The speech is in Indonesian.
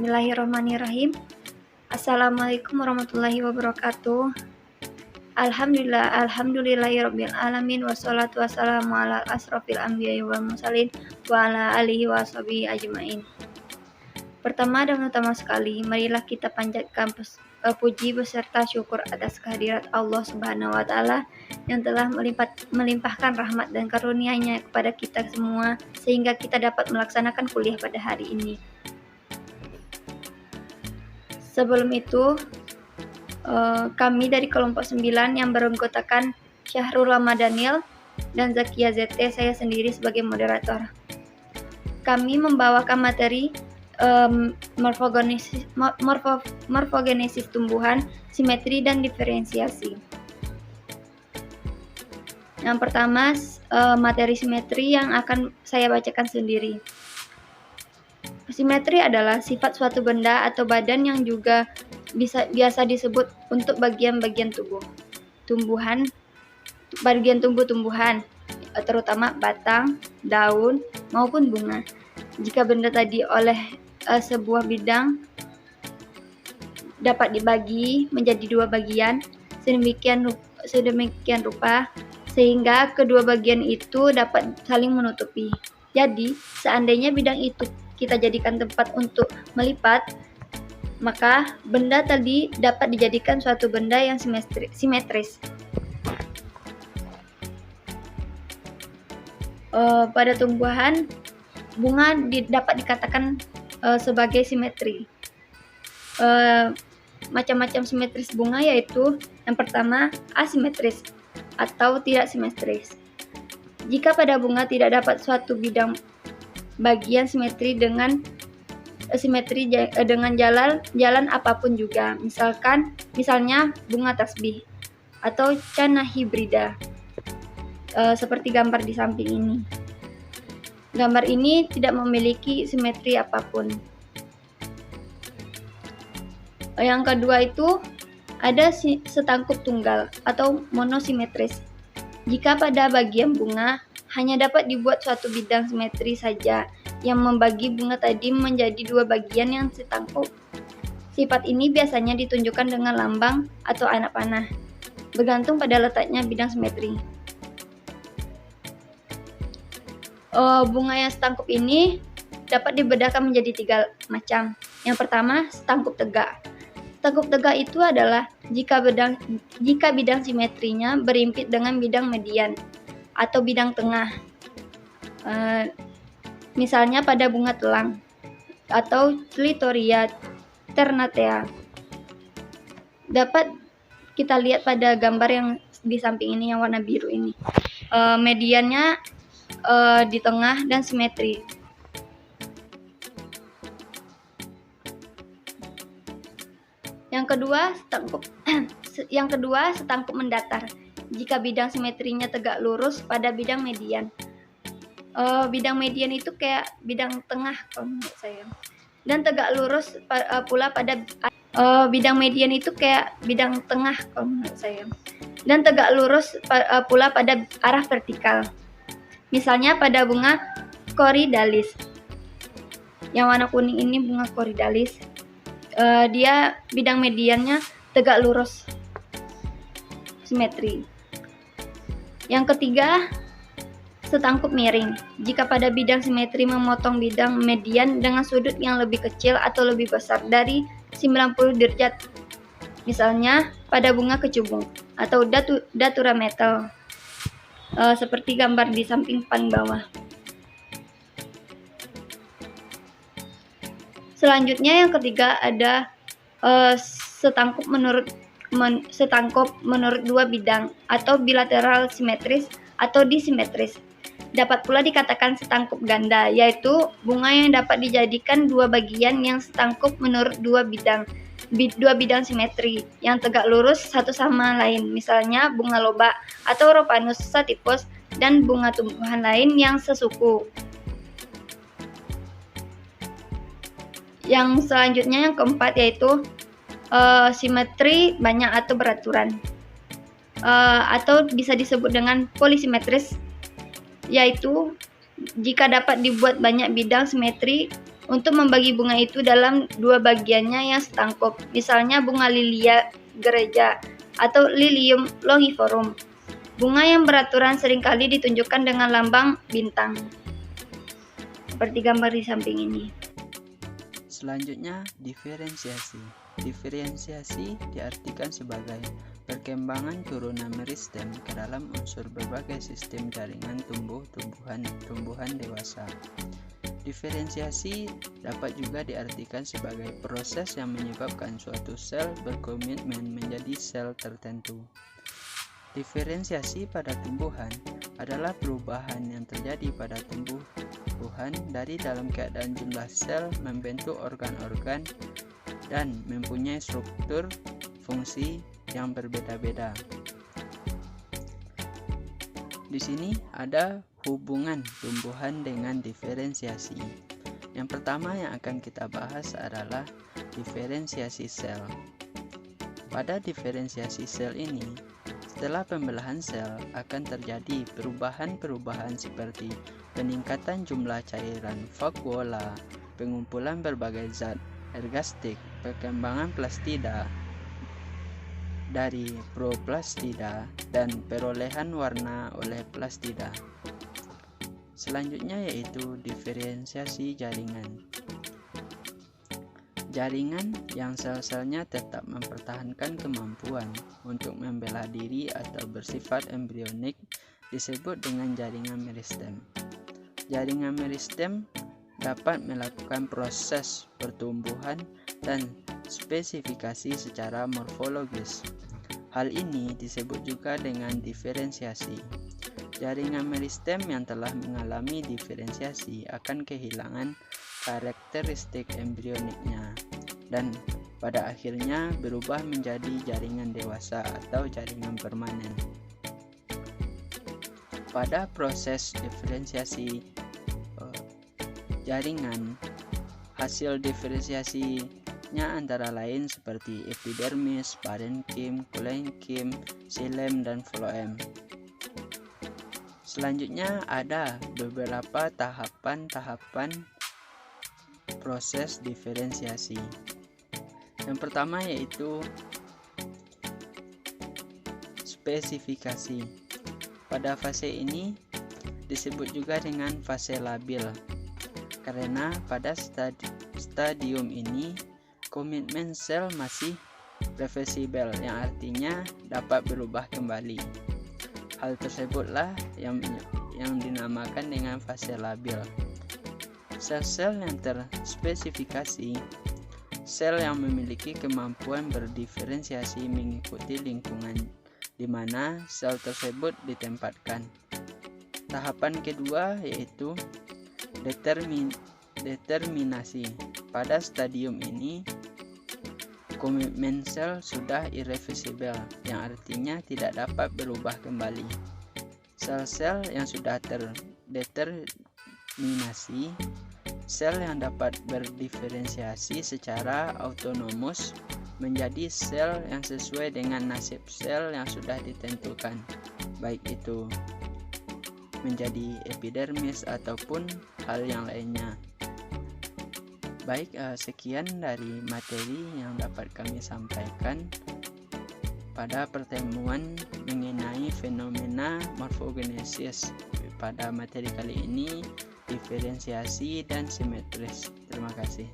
Bismillahirrahmanirrahim. Assalamualaikum warahmatullahi wabarakatuh. Alhamdulillahirabbil alamin wassalatu wassalamu ala asrofil anbiya'i wal mursalin wa ala alihi washabihi ajmain. Pertama dan utama sekali, marilah kita panjatkan puji beserta syukur atas kehadirat Allah Subhanahu wa taala yang telah melimpahkan rahmat dan karunia-Nya kepada kita semua sehingga kita dapat melaksanakan kuliah pada hari ini. Sebelum itu, kami dari kelompok 9 yang beranggotakan Syahrul Ramadhanil dan Zakia ZT, saya sendiri sebagai moderator. Kami membawakan materi morfogenesis tumbuhan, simetri dan diferensiasi. Yang pertama, materi simetri yang akan saya bacakan sendiri. Simetri adalah sifat suatu benda atau badan yang juga biasa disebut untuk bagian-bagian tumbuhan, terutama batang, daun, maupun bunga. Jika benda tadi oleh sebuah bidang dapat dibagi menjadi dua bagian sedemikian rupa sehingga kedua bagian itu dapat saling menutupi. Jadi, seandainya bidang itu kita jadikan tempat untuk melipat, maka benda tadi dapat dijadikan suatu benda yang simetris. Pada tumbuhan, bunga dapat dikatakan sebagai simetri. Macam-macam simetris bunga yaitu yang pertama asimetris atau tidak simetris. Jika pada bunga tidak dapat suatu bidang bagian simetri dengan jalan apapun juga, misalnya bunga tasbih atau cana hibrida, seperti gambar di samping ini. Gambar ini tidak memiliki simetri apapun. Yang kedua itu ada setangkup tunggal atau monosimetris. Jika pada bagian bunga hanya dapat dibuat suatu bidang simetri saja yang membagi bunga tadi menjadi dua bagian yang setangkup. Sifat ini biasanya ditunjukkan dengan lambang atau anak panah, bergantung pada letaknya bidang simetri. Bunga yang setangkup ini dapat dibedakan menjadi 3 macam. Yang pertama, setangkup tegak. Setangkup tegak itu adalah jika bidang simetrinya berimpit dengan bidang median atau bidang tengah, misalnya pada bunga telang atau Clitoria ternatea. Dapat kita lihat pada gambar yang di samping ini yang warna biru ini. Mediannya di tengah dan simetri. Yang kedua, setangkup mendatar. Jika bidang simetrinya tegak lurus pada bidang median. Bidang median itu kayak bidang tengah kalau menurut saya. Dan tegak lurus pula pada bidang median itu kayak bidang tengah kalau menurut saya. Dan tegak lurus pula pada arah vertikal. Misalnya pada bunga Corydalis. Yang warna kuning ini bunga Corydalis. Dia bidang mediannya tegak lurus, simetri. Yang ketiga, setangkup miring. Jika pada bidang simetri memotong bidang median dengan sudut yang lebih kecil atau lebih besar dari 90 derajat. Misalnya pada bunga kecubung atau datura metal. Seperti gambar di samping paling bawah. Selanjutnya yang ketiga ada setangkup menurut dua bidang atau bilateral simetris atau disimetris. Dapat pula dikatakan setangkup ganda, yaitu bunga yang dapat dijadikan dua bagian yang setangkup menurut dua bidang simetri yang tegak lurus satu sama lain, misalnya bunga loba atau Ropanus sativus dan bunga tumbuhan lain yang sesuku. Yang selanjutnya yang keempat yaitu simetri banyak atau beraturan, atau bisa disebut dengan polisimetris, yaitu jika dapat dibuat banyak bidang simetri untuk membagi bunga itu dalam dua bagiannya yang setangkup, misalnya bunga lilia gereja atau Lilium longiforum. Bunga yang beraturan seringkali ditunjukkan dengan lambang bintang, seperti gambar di samping ini. Selanjutnya, diferensiasi. Diferensiasi diartikan sebagai perkembangan turunan meristem ke dalam unsur berbagai sistem jaringan tumbuhan dewasa. Diferensiasi dapat juga diartikan sebagai proses yang menyebabkan suatu sel berkomitmen menjadi sel tertentu. Diferensiasi pada tumbuhan adalah perubahan yang terjadi pada tumbuhan dari dalam keadaan jumlah sel membentuk organ-organ dan mempunyai struktur fungsi yang berbeda-beda. Di sini ada hubungan tumbuhan dengan diferensiasi. Yang pertama yang akan kita bahas adalah diferensiasi sel. Pada diferensiasi sel ini, setelah pembelahan sel akan terjadi perubahan-perubahan seperti peningkatan jumlah cairan vakuola, pengumpulan berbagai zat ergastik, perkembangan plastida dari proplastida, dan perolehan warna oleh plastida. Selanjutnya yaitu diferensiasi jaringan. Jaringan yang sel-selnya tetap mempertahankan kemampuan untuk membela diri atau bersifat embrionik disebut dengan jaringan meristem. Jaringan meristem dapat melakukan proses pertumbuhan dan spesifikasi secara morfologis. Hal ini disebut juga dengan diferensiasi. Jaringan meristem yang telah mengalami diferensiasi akan kehilangan karakteristik embrioniknya dan pada akhirnya berubah menjadi jaringan dewasa atau jaringan permanen. Pada proses diferensiasi jaringan, hasil diferensiasinya antara lain seperti epidermis, parenkim, kolenkim, xilem, dan floem. Selanjutnya ada beberapa tahapan-tahapan proses diferensiasi. Yang pertama yaitu spesifikasi. Pada fase ini disebut juga dengan fase labil, karena pada stadium ini komitmen sel masih reversibel, yang artinya dapat berubah kembali. Hal tersebutlah yang dinamakan dengan fase labil. Sel-sel yang terspesifikasi, sel yang memiliki kemampuan berdiferensiasi mengikuti lingkungan di mana sel tersebut ditempatkan. Tahapan kedua yaitu determinasi. Pada stadium ini, komitmen sel sudah irreversibel, yang artinya tidak dapat berubah kembali. Sel-sel yang sudah terdeterminasi, sel yang dapat berdiferensiasi secara autonomus menjadi sel yang sesuai dengan nasib sel yang sudah ditentukan, baik itu menjadi epidermis ataupun hal yang lainnya. Baik, sekian dari materi yang dapat kami sampaikan pada pertemuan mengenai fenomena morfogenesis. Pada materi kali ini, diferensiasi dan simetris. Terima kasih.